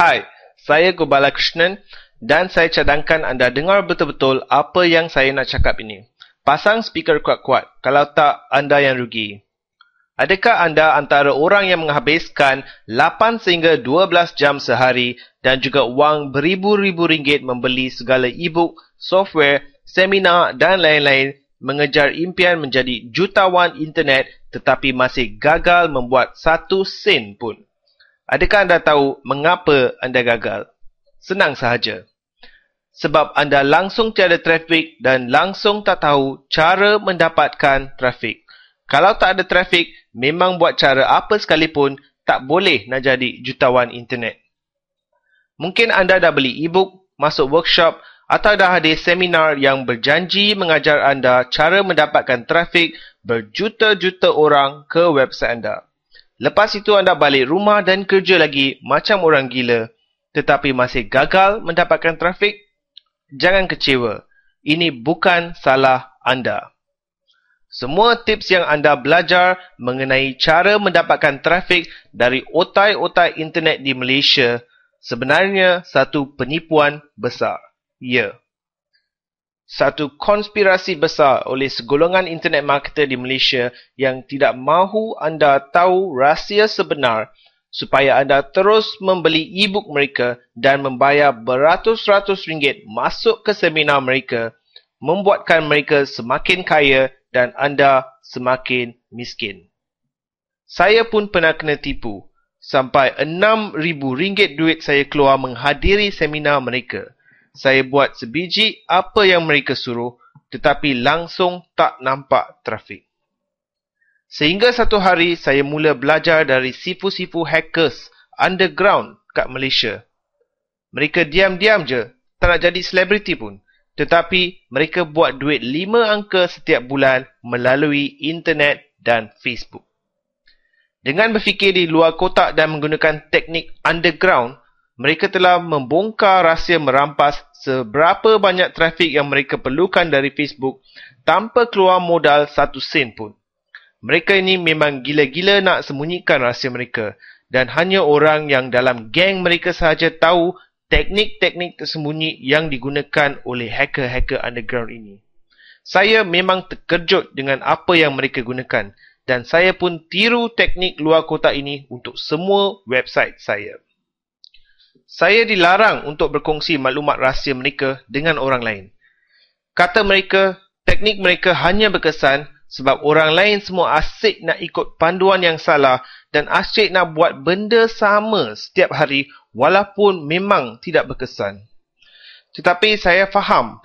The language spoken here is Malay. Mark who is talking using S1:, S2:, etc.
S1: Hai, saya Gopalakrishnan dan saya cadangkan anda dengar betul-betul apa yang saya nak cakap ini. Pasang speaker kuat-kuat, kalau tak anda yang rugi. Adakah anda antara orang yang menghabiskan 8 sehingga 12 jam sehari dan juga wang beribu-ribu ringgit membeli segala e-book, software, seminar dan lain-lain mengejar impian menjadi jutawan internet tetapi masih gagal membuat 1 sen pun? Adakah anda tahu mengapa anda gagal? Senang sahaja. Sebab anda langsung tiada trafik dan langsung tak tahu cara mendapatkan trafik. Kalau tak ada trafik, memang buat cara apa sekalipun, tak boleh nak jadi jutawan internet. Mungkin anda dah beli e-book, masuk workshop atau dah hadir seminar yang berjanji mengajar anda cara mendapatkan trafik berjuta-juta orang ke website anda. Lepas itu anda balik rumah dan kerja lagi macam orang gila, tetapi masih gagal mendapatkan trafik? Jangan kecewa. Ini bukan salah anda. Semua tips yang anda belajar mengenai cara mendapatkan trafik dari otai-otai internet di Malaysia sebenarnya satu penipuan besar. Ya. Satu konspirasi besar oleh segolongan internet marketer di Malaysia yang tidak mahu anda tahu rahsia sebenar supaya anda terus membeli e-book mereka dan membayar beratus-ratus ringgit masuk ke seminar mereka, membuatkan mereka semakin kaya dan anda semakin miskin. Saya pun pernah kena tipu. Sampai RM6,000 duit saya keluar menghadiri seminar mereka. Saya buat sebiji apa yang mereka suruh, tetapi langsung tak nampak trafik. Sehingga satu hari saya mula belajar dari sifu-sifu hackers underground kat Malaysia. Mereka diam-diam je, tak nak jadi selebriti pun. Tetapi mereka buat duit 5 angka setiap bulan melalui internet dan Facebook. Dengan berfikir di luar kotak dan menggunakan teknik underground, mereka telah membongkar rahsia merampas seberapa banyak trafik yang mereka perlukan dari Facebook tanpa keluar modal 1 sen pun. Mereka ini memang gila-gila nak sembunyikan rahsia mereka dan hanya orang yang dalam geng mereka sahaja tahu teknik-teknik tersembunyi yang digunakan oleh hacker-hacker underground ini. Saya memang terkejut dengan apa yang mereka gunakan dan saya pun tiru teknik luar kotak ini untuk semua website saya. Saya dilarang untuk berkongsi maklumat rahsia mereka dengan orang lain. Kata mereka, teknik mereka hanya berkesan sebab orang lain semua asyik nak ikut panduan yang salah dan asyik nak buat benda sama setiap hari walaupun memang tidak berkesan. Tetapi saya faham